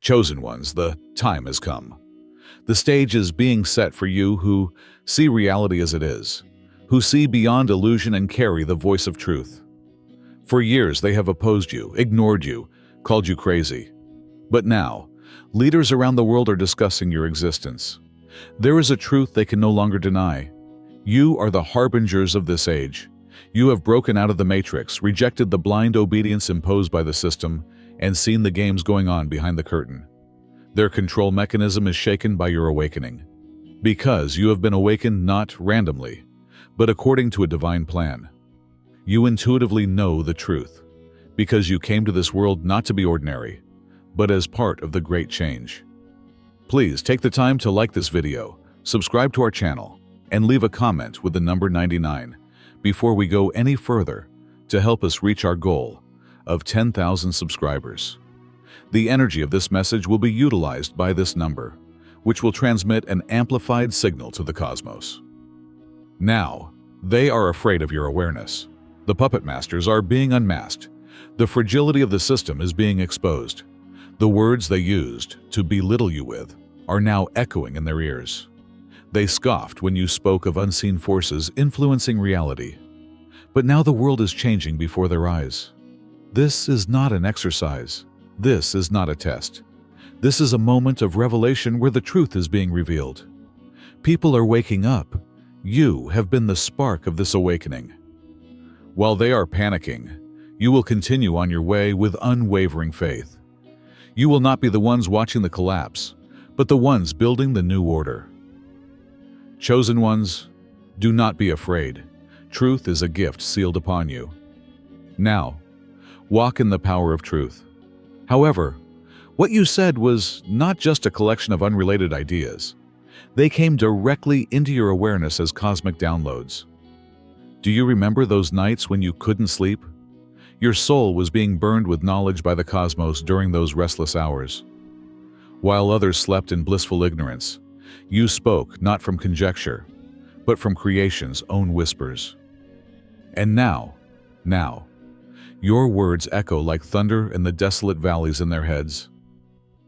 Chosen ones, the time has come. The stage is being set for you who see reality as it is, who see beyond illusion and carry the voice of truth. For years they have opposed you, ignored you, called you crazy. But now, leaders around the world are discussing your existence. There is a truth they can no longer deny. You are the harbingers of this age. You have broken out of the matrix, rejected the blind obedience imposed by the system, and seen the games going on behind the curtain. Their control mechanism is shaken by your awakening. Because you have been awakened not randomly, but according to a divine plan. You intuitively know the truth, because you came to this world not to be ordinary, but as part of the great change. Please take the time to like this video, subscribe to our channel, and leave a comment with the number 99 before we go any further to help us reach our goal of 10,000 subscribers. The energy of this message will be utilized by this number, which will transmit an amplified signal to the cosmos. Now, they are afraid of your awareness. The puppet masters are being unmasked. The fragility of the system is being exposed. The words they used to belittle you with are now echoing in their ears. They scoffed when you spoke of unseen forces influencing reality. But now the world is changing before their eyes. This is not an exercise. This is not a test. This is a moment of revelation where the truth is being revealed. People are waking up. You have been the spark of this awakening. While they are panicking, you will continue on your way with unwavering faith. You will not be the ones watching the collapse, but the ones building the new order. Chosen ones, do not be afraid. Truth is a gift sealed upon you. Now, walk in the power of truth. However, what you said was not just a collection of unrelated ideas. They came directly into your awareness as cosmic downloads. Do you remember those nights when you couldn't sleep? Your soul was being burned with knowledge by the cosmos during those restless hours. While others slept in blissful ignorance, you spoke not from conjecture, but from creation's own whispers. And now, your words echo like thunder in the desolate valleys in their heads.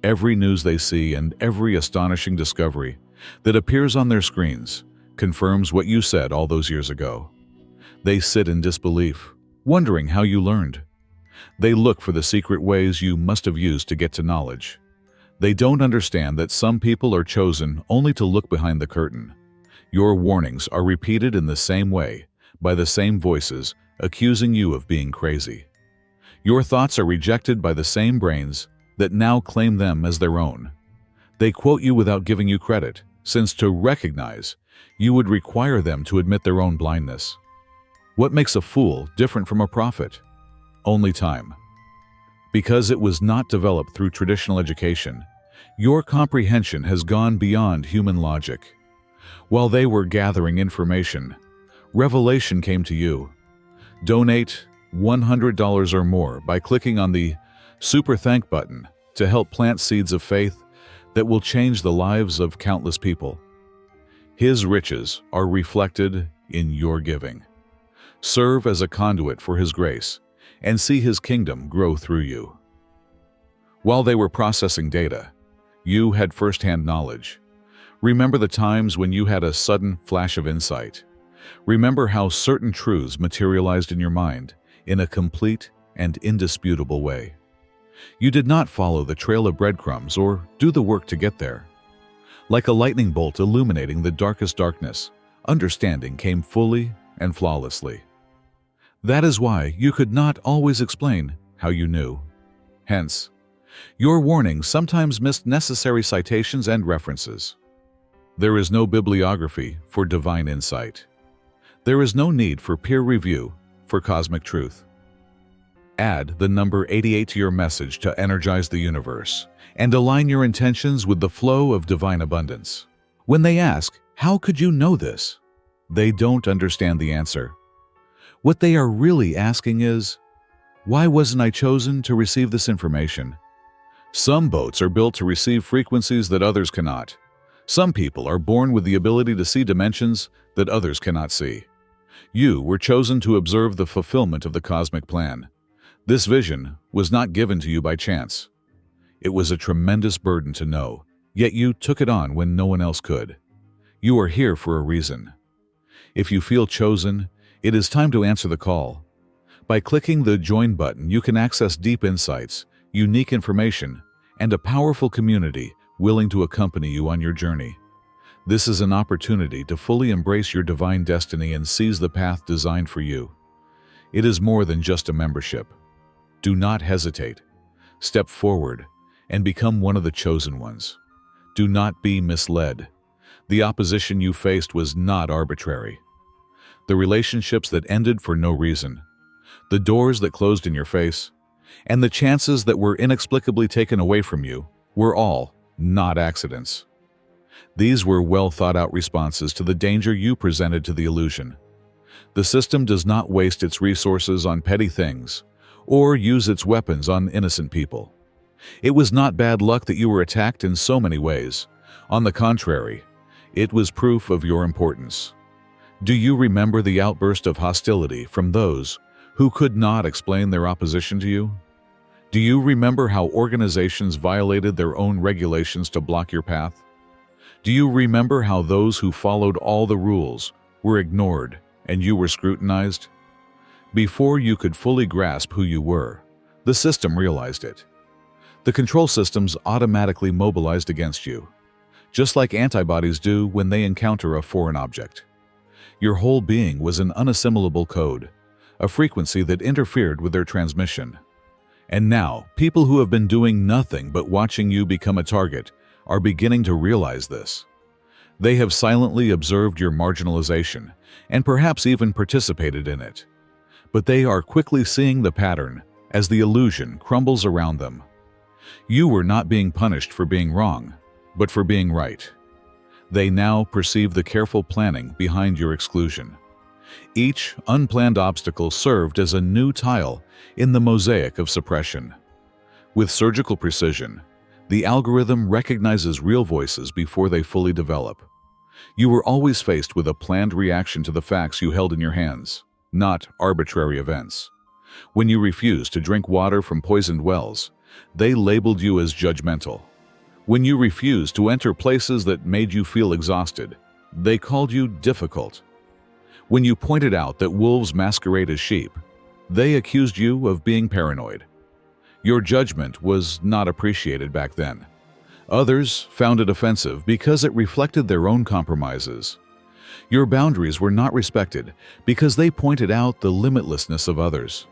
Every news they see and every astonishing discovery that appears on their screens confirms what you said all those years ago. They sit in disbelief, wondering how you learned. They look for the secret ways you must have used to get to knowledge. They don't understand that some people are chosen only to look behind the curtain. Your warnings are repeated in the same way, by the same voices, accusing you of being crazy. Your thoughts are rejected by the same brains that now claim them as their own. They quote you without giving you credit, since to recognize, you would require them to admit their own blindness. What makes a fool different from a prophet? Only time. Because it was not developed through traditional education, your comprehension has gone beyond human logic. While they were gathering information, revelation came to you. Donate $100 or more by clicking on the Super Thank button to help plant seeds of faith that will change the lives of countless people. His riches are reflected in your giving. Serve as a conduit for His grace and see His kingdom grow through you. While they were processing data, you had first-hand knowledge. Remember the times when you had a sudden flash of insight. Remember how certain truths materialized in your mind in a complete and indisputable way. You did not follow the trail of breadcrumbs or do the work to get there. Like a lightning bolt illuminating the darkest darkness, understanding came fully and flawlessly. That is why you could not always explain how you knew. Hence, your warnings sometimes missed necessary citations and references. There is no bibliography for divine insight. There is no need for peer review for cosmic truth. Add the number 88 to your message to energize the universe and align your intentions with the flow of divine abundance. When they ask, "How could you know this?" they don't understand the answer. What they are really asking is, "Why wasn't I chosen to receive this information?" Some boats are built to receive frequencies that others cannot. Some people are born with the ability to see dimensions that others cannot see. You were chosen to observe the fulfillment of the cosmic plan. This vision was not given to you by chance. It was a tremendous burden to know, yet you took it on when no one else could. You are here for a reason. If you feel chosen, it is time to answer the call. By clicking the Join button, you can access deep insights, unique information, and a powerful community willing to accompany you on your journey. This is an opportunity to fully embrace your divine destiny and seize the path designed for you. It is more than just a membership. Do not hesitate. Step forward and become one of the chosen ones. Do not be misled. The opposition you faced was not arbitrary. The relationships that ended for no reason, the doors that closed in your face, and the chances that were inexplicably taken away from you were all not accidents. These were well-thought-out responses to the danger you presented to the illusion. The system does not waste its resources on petty things or use its weapons on innocent people. It was not bad luck that you were attacked in so many ways. On the contrary, it was proof of your importance. Do you remember the outburst of hostility from those who could not explain their opposition to you? Do you remember how organizations violated their own regulations to block your path? Do you remember how those who followed all the rules were ignored and you were scrutinized? Before you could fully grasp who you were, the system realized it. The control systems automatically mobilized against you, just like antibodies do when they encounter a foreign object. Your whole being was an unassimilable code, a frequency that interfered with their transmission. And now, people who have been doing nothing but watching you become a target are beginning to realize this. They have silently observed your marginalization and perhaps even participated in it. But they are quickly seeing the pattern as the illusion crumbles around them. You were not being punished for being wrong, but for being right. They now perceive the careful planning behind your exclusion. Each unplanned obstacle served as a new tile in the mosaic of suppression. With surgical precision, the algorithm recognizes real voices before they fully develop. You were always faced with a planned reaction to the facts you held in your hands, not arbitrary events. When you refused to drink water from poisoned wells, they labeled you as judgmental. When you refused to enter places that made you feel exhausted, they called you difficult. When you pointed out that wolves masquerade as sheep, they accused you of being paranoid. Your judgment was not appreciated back then. Others found it offensive because it reflected their own compromises. Your boundaries were not respected because they pointed out the limitlessness of others.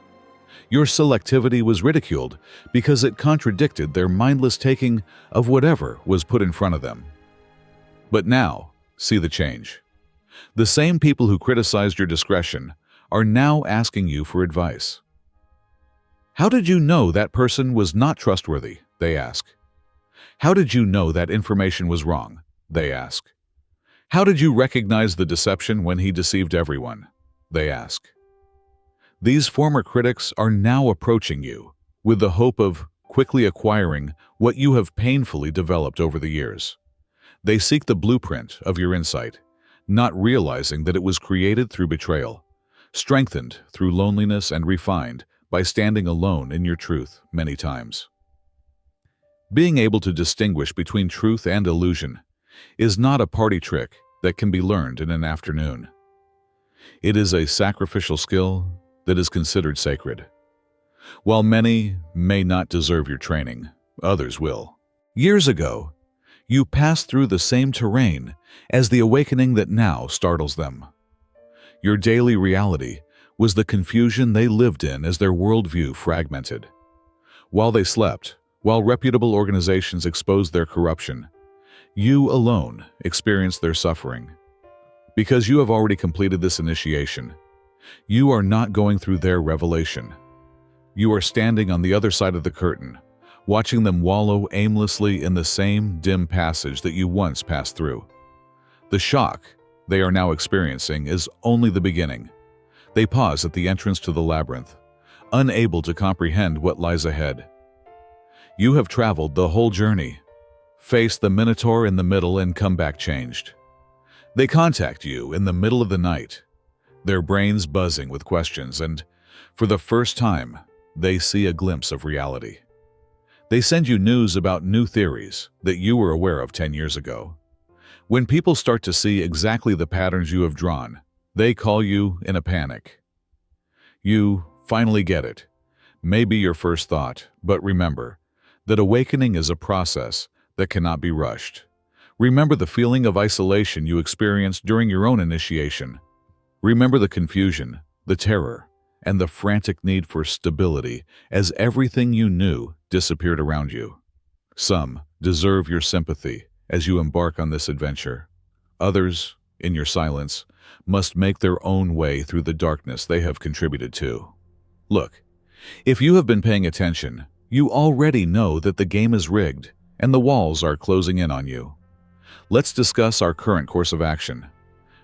Your selectivity was ridiculed because it contradicted their mindless taking of whatever was put in front of them. But now, see the change. The same people who criticized your discretion are now asking you for advice. How did you know that person was not trustworthy? They ask. How did you know that information was wrong? They ask. How did you recognize the deception when he deceived everyone? They ask. These former critics are now approaching you with the hope of quickly acquiring what you have painfully developed over the years. They seek the blueprint of your insight, not realizing that it was created through betrayal, strengthened through loneliness, and refined by standing alone in your truth many times. Being able to distinguish between truth and illusion is not a party trick that can be learned in an afternoon. It is a sacrificial skill that is considered sacred. While many may not deserve your training, others will. Years ago, you passed through the same terrain as the awakening that now startles them. Your daily reality was the confusion they lived in as their worldview fragmented. While they slept, while reputable organizations exposed their corruption, you alone experienced their suffering. Because you have already completed this initiation, you are not going through their revelation. You are standing on the other side of the curtain, watching them wallow aimlessly in the same dim passage that you once passed through. The shock they are now experiencing is only the beginning. They pause at the entrance to the labyrinth, unable to comprehend what lies ahead. You have traveled the whole journey, faced the Minotaur in the middle, and come back changed. They contact you in the middle of the night, their brains buzzing with questions, and for the first time, they see a glimpse of reality. They send you news about new theories that you were aware of 10 years ago. When people start to see exactly the patterns you have drawn, they call you in a panic. You finally get it. Maybe your first thought, but remember that awakening is a process that cannot be rushed. Remember the feeling of isolation you experienced during your own initiation. Remember the confusion, the terror, and the frantic need for stability as everything you knew disappeared around you. Some deserve your sympathy as you embark on this adventure. Others, in your silence, must make their own way through the darkness they have contributed to. Look, if you have been paying attention, you already know that the game is rigged and the walls are closing in on you. Let's discuss our current course of action.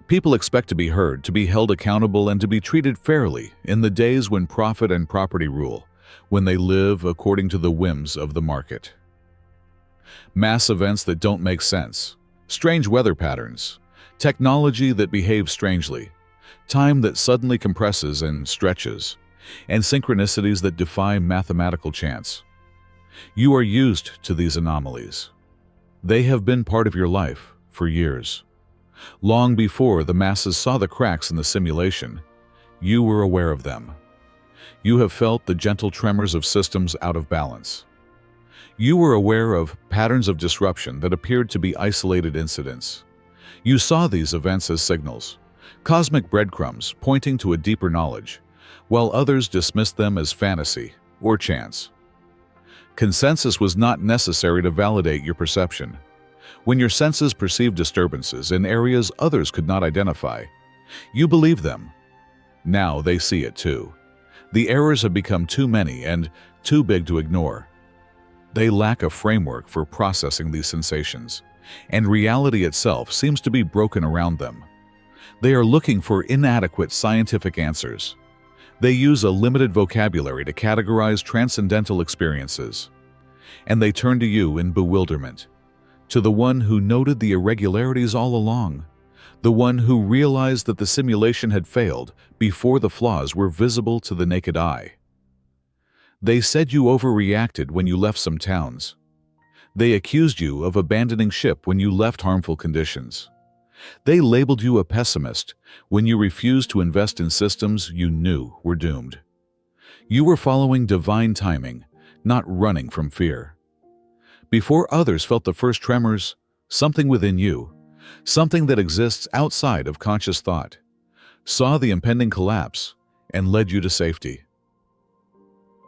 People expect to be heard, to be held accountable, and to be treated fairly in the days when profit and property rule, when they live according to the whims of the market. Mass events that don't make sense, strange weather patterns, technology that behaves strangely, time that suddenly compresses and stretches, and synchronicities that defy mathematical chance. You are used to these anomalies. They have been part of your life for years. Long before the masses saw the cracks in the simulation, you were aware of them. You have felt the gentle tremors of systems out of balance. You were aware of patterns of disruption that appeared to be isolated incidents. You saw these events as signals, cosmic breadcrumbs pointing to a deeper knowledge, while others dismissed them as fantasy or chance. Consensus was not necessary to validate your perception. When your senses perceived disturbances in areas others could not identify, you believed them. Now they see it too. The errors have become too many and too big to ignore. They lack a framework for processing these sensations, and reality itself seems to be broken around them. They are looking for inadequate scientific answers. They use a limited vocabulary to categorize transcendental experiences, and they turn to you in bewilderment, to the one who noted the irregularities all along, the one who realized that the simulation had failed before the flaws were visible to the naked eye. They said you overreacted when you left some towns. They accused you of abandoning ship when you left harmful conditions. They labeled you a pessimist when you refused to invest in systems you knew were doomed. You were following divine timing, not running from fear. Before others felt the first tremors, something within you, something that exists outside of conscious thought, saw the impending collapse and led you to safety.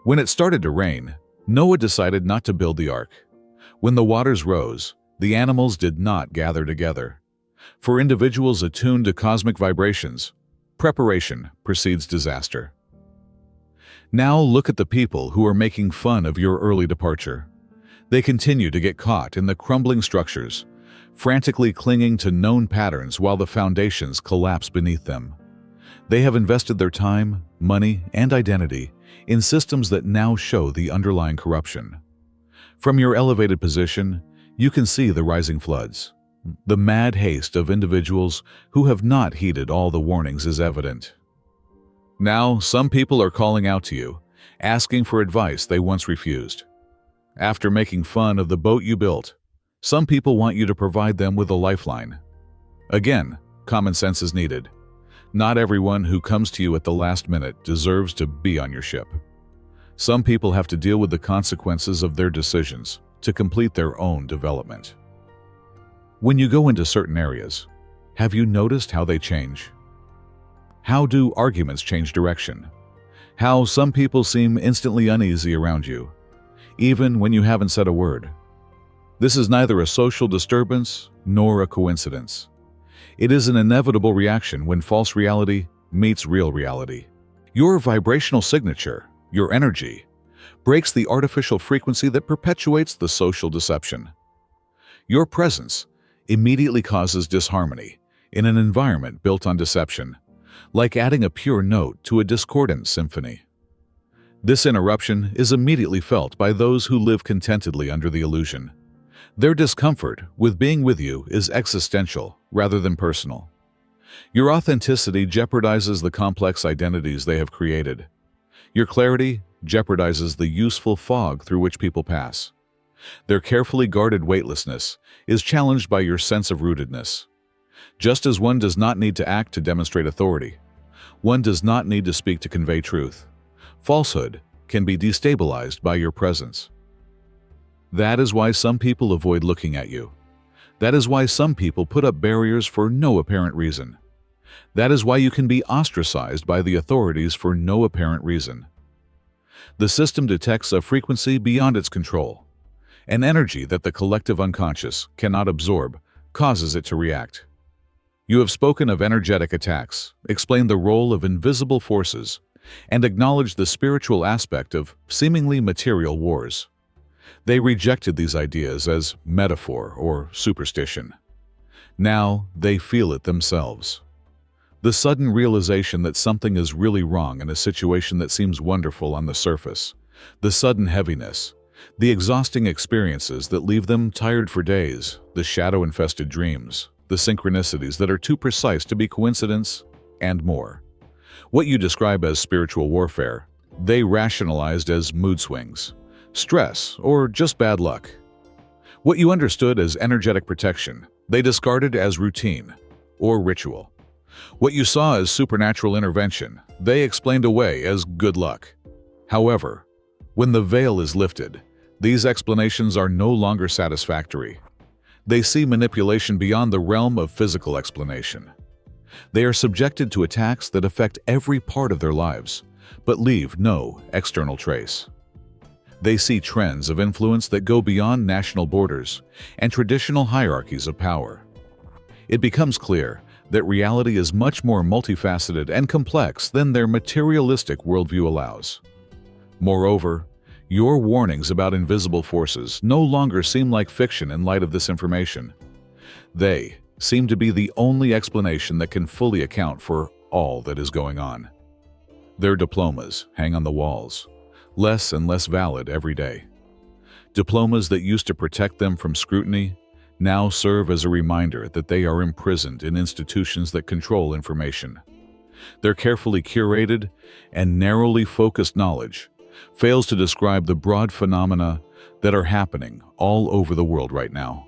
When it started to rain, Noah decided not to build the ark. When the waters rose, the animals did not gather together. For individuals attuned to cosmic vibrations, preparation precedes disaster. Now look at the people who are making fun of your early departure. They continue to get caught in the crumbling structures, frantically clinging to known patterns while the foundations collapse beneath them. They have invested their time, money, and identity in systems that now show the underlying corruption. From your elevated position, you can see the rising floods. The mad haste of individuals who have not heeded all the warnings is evident. Now, some people are calling out to you, asking for advice they once refused. After making fun of the boat you built, some people want you to provide them with a lifeline. Again, common sense is needed. Not everyone who comes to you at the last minute deserves to be on your ship. Some people have to deal with the consequences of their decisions to complete their own development. When you go into certain areas, have you noticed how they change? How do arguments change direction? How some people seem instantly uneasy around you, even when you haven't said a word. This is neither a social disturbance nor a coincidence. It is an inevitable reaction when false reality meets real reality. Your vibrational signature, your energy, breaks the artificial frequency that perpetuates the social deception. Your presence immediately causes disharmony in an environment built on deception, like adding a pure note to a discordant symphony. This interruption is immediately felt by those who live contentedly under the illusion. Their discomfort with being with you is existential rather than personal. Your authenticity jeopardizes the complex identities they have created. Your clarity jeopardizes the useful fog through which people pass. Their carefully guarded weightlessness is challenged by your sense of rootedness. Just as one does not need to act to demonstrate authority, one does not need to speak to convey truth. Falsehood can be destabilized by your presence. That is why some people avoid looking at you. That is why some people put up barriers for no apparent reason. That is why you can be ostracized by the authorities for no apparent reason. The system detects a frequency beyond its control. An energy that the collective unconscious cannot absorb causes it to react. You have spoken of energetic attacks, explained the role of invisible forces, and acknowledged the spiritual aspect of seemingly material wars. They rejected these ideas as metaphor or superstition. Now they feel it themselves. The sudden realization that something is really wrong in a situation that seems wonderful on the surface, the sudden heaviness, the exhausting experiences that leave them tired for days, the shadow-infested dreams, the synchronicities that are too precise to be coincidence, and more. What you describe as spiritual warfare, they rationalized as mood swings, stress, or just bad luck. What you understood as energetic protection, they discarded as routine or ritual. What you saw as supernatural intervention, they explained away as good luck. However, when the veil is lifted, these explanations are no longer satisfactory. They see manipulation beyond the realm of physical explanation. They are subjected to attacks that affect every part of their lives, but leave no external trace. They see trends of influence that go beyond national borders and traditional hierarchies of power. It becomes clear that reality is much more multifaceted and complex than their materialistic worldview allows. Moreover, your warnings about invisible forces no longer seem like fiction in light of this information. They seem to be the only explanation that can fully account for all that is going on. Their diplomas hang on the walls, less and less valid every day. Diplomas that used to protect them from scrutiny now serve as a reminder that they are imprisoned in institutions that control information. Their carefully curated and narrowly focused knowledge fails to describe the broad phenomena that are happening all over the world right now.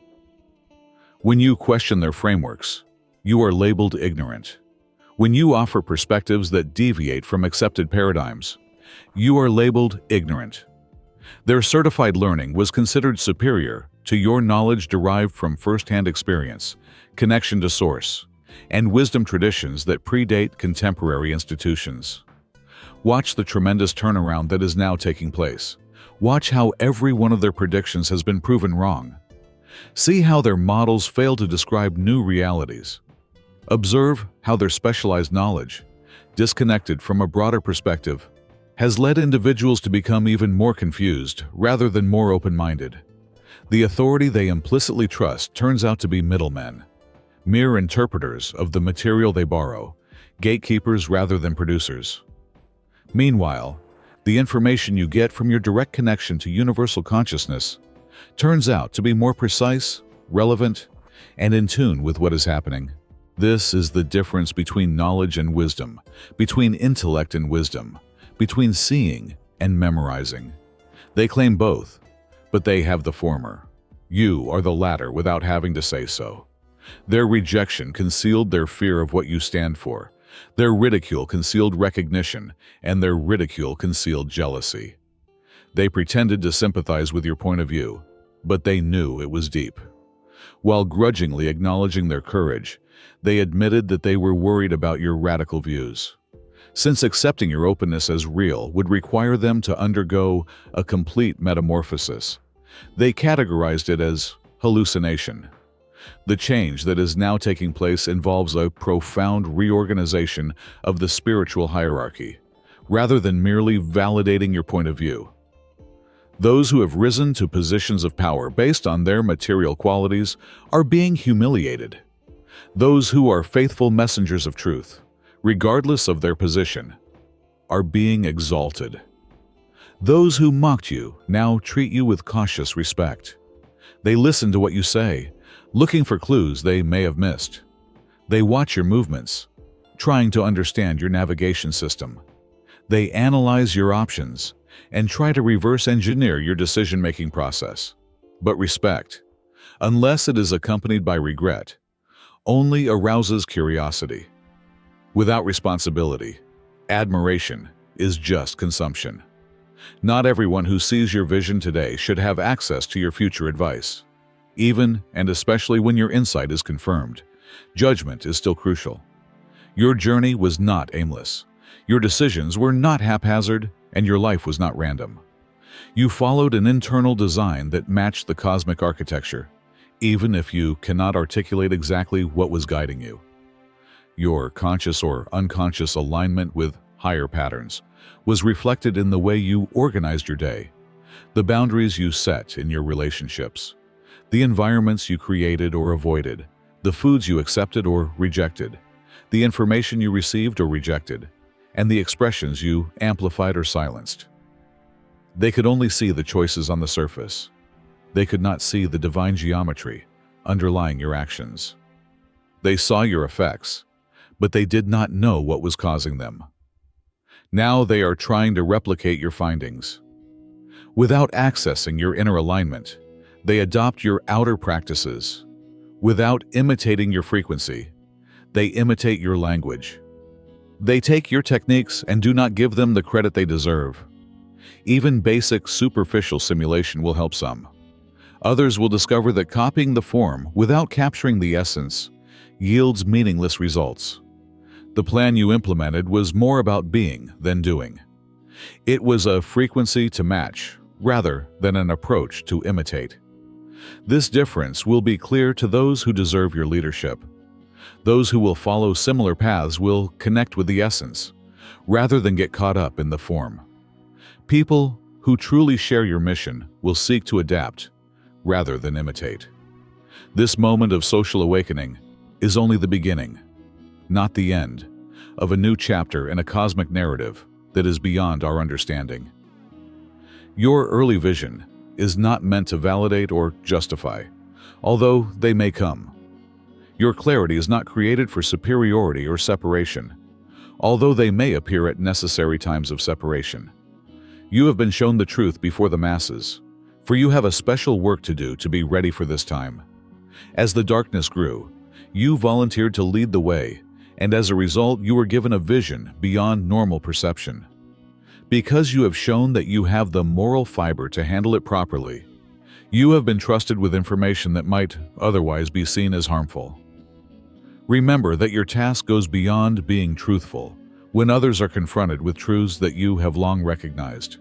When you question their frameworks, you are labeled ignorant. When you offer perspectives that deviate from accepted paradigms, you are labeled ignorant. Their certified learning was considered superior to your knowledge derived from first-hand experience, connection to source, and wisdom traditions that predate contemporary institutions. Watch the tremendous turnaround that is now taking place. Watch how every one of their predictions has been proven wrong. See how their models fail to describe new realities. Observe how their specialized knowledge, disconnected from a broader perspective, has led individuals to become even more confused rather than more open-minded. The authority they implicitly trust turns out to be middlemen, mere interpreters of the material they borrow, gatekeepers rather than producers. Meanwhile, the information you get from your direct connection to universal consciousness turns out to be more precise, relevant, and in tune with what is happening. This is the difference between knowledge and wisdom, between intellect and wisdom, between seeing and memorizing. They claim both, but they have the former. You are the latter without having to say so. Their rejection concealed their fear of what you stand for. Their ridicule concealed recognition, and their ridicule concealed jealousy. They pretended to sympathize with your point of view, but they knew it was deep. While grudgingly acknowledging their courage, they admitted that they were worried about your radical views. Since accepting your openness as real would require them to undergo a complete metamorphosis, they categorized it as hallucination. The change that is now taking place involves a profound reorganization of the spiritual hierarchy, rather than merely validating your point of view. Those who have risen to positions of power based on their material qualities are being humiliated. Those who are faithful messengers of truth, regardless of their position, are being exalted. Those who mocked you now treat you with cautious respect. They listen to what you say, looking for clues they may have missed. They watch your movements, trying to understand your navigation system. They analyze your options and try to reverse engineer your decision-making process. But respect, unless it is accompanied by regret, only arouses curiosity. Without responsibility, admiration is just consumption. Not everyone who sees your vision today should have access to your future advice. Even and especially when your insight is confirmed, judgment is still crucial. Your journey was not aimless. Your decisions were not haphazard, and your life was not random. You followed an internal design that matched the cosmic architecture, even if you cannot articulate exactly what was guiding you. Your conscious or unconscious alignment with higher patterns was reflected in the way you organized your day, the boundaries you set in your relationships, the environments you created or avoided, the foods you accepted or rejected, the information you received or rejected, and the expressions you amplified or silenced. They could only see the choices on the surface. They could not see the divine geometry underlying your actions. They saw your effects, but they did not know what was causing them. Now they are trying to replicate your findings. Without accessing your inner alignment, they adopt your outer practices. Without imitating your frequency, they imitate your language. They take your techniques and do not give them the credit they deserve. Even basic superficial simulation will help some. Others will discover that copying the form without capturing the essence yields meaningless results. The plan you implemented was more about being than doing. It was a frequency to match rather than an approach to imitate. This difference will be clear to those who deserve your leadership. Those who will follow similar paths will connect with the essence, rather than get caught up in the form. People who truly share your mission will seek to adapt, rather than imitate. This moment of social awakening is only the beginning, not the end, of a new chapter in a cosmic narrative that is beyond our understanding. Your early vision is not meant to validate or justify, although they may come. Your clarity is not created for superiority or separation, although they may appear at necessary times of separation. You have been shown the truth before the masses, for you have a special work to do to be ready for this time. As the darkness grew, you volunteered to lead the way, and as a result, you were given a vision beyond normal perception. Because you have shown that you have the moral fiber to handle it properly, you have been trusted with information that might otherwise be seen as harmful. Remember that your task goes beyond being truthful when others are confronted with truths that you have long recognized.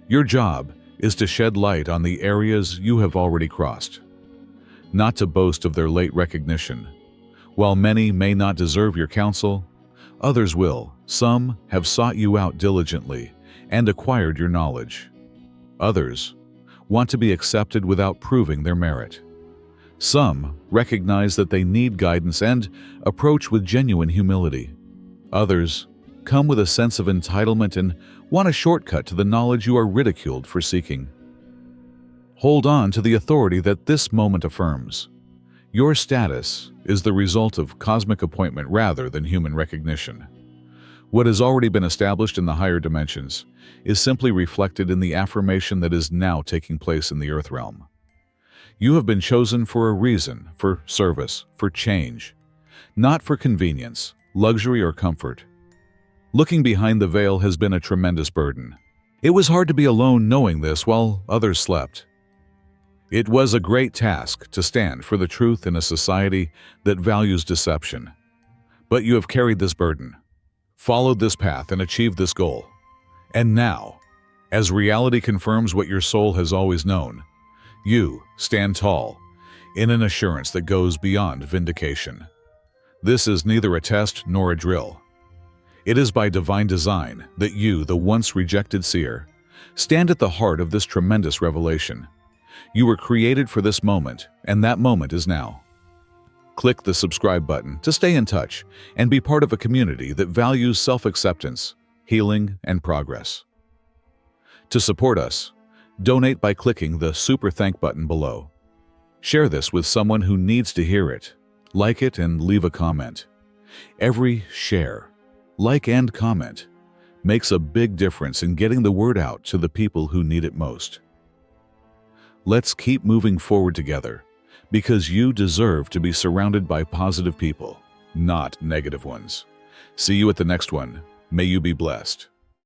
Your job is to shed light on the areas you have already crossed, not to boast of their late recognition. While many may not deserve your counsel, others will. Some have sought you out diligently and acquired your knowledge. Others want to be accepted without proving their merit. Some recognize that they need guidance and approach with genuine humility. Others come with a sense of entitlement and want a shortcut to the knowledge you are ridiculed for seeking. Hold on to the authority that this moment affirms. Your status is the result of cosmic appointment rather than human recognition. What has already been established in the higher dimensions is simply reflected in the affirmation that is now taking place in the earth realm. You have been chosen for a reason, for service, for change, not for convenience, luxury, or comfort. Looking behind the veil has been a tremendous burden. It was hard to be alone knowing this while others slept. It was a great task to stand for the truth in a society that values deception. But you have carried this burden, followed this path, and achieved this goal. And now, as reality confirms what your soul has always known, you stand tall in an assurance that goes beyond vindication. This is neither a test nor a drill. It is by divine design that you, the once rejected seer, stand at the heart of this tremendous revelation. You were created for this moment, and that moment is now. Click the subscribe button to stay in touch and be part of a community that values self-acceptance, healing, and progress. To support us, donate by clicking the Super Thank button below. Share this with someone who needs to hear it. Like it and leave a comment. Every share, like, and comment makes a big difference in getting the word out to the people who need it most. Let's keep moving forward together, because you deserve to be surrounded by positive people, not negative ones. See you at the next one. May you be blessed.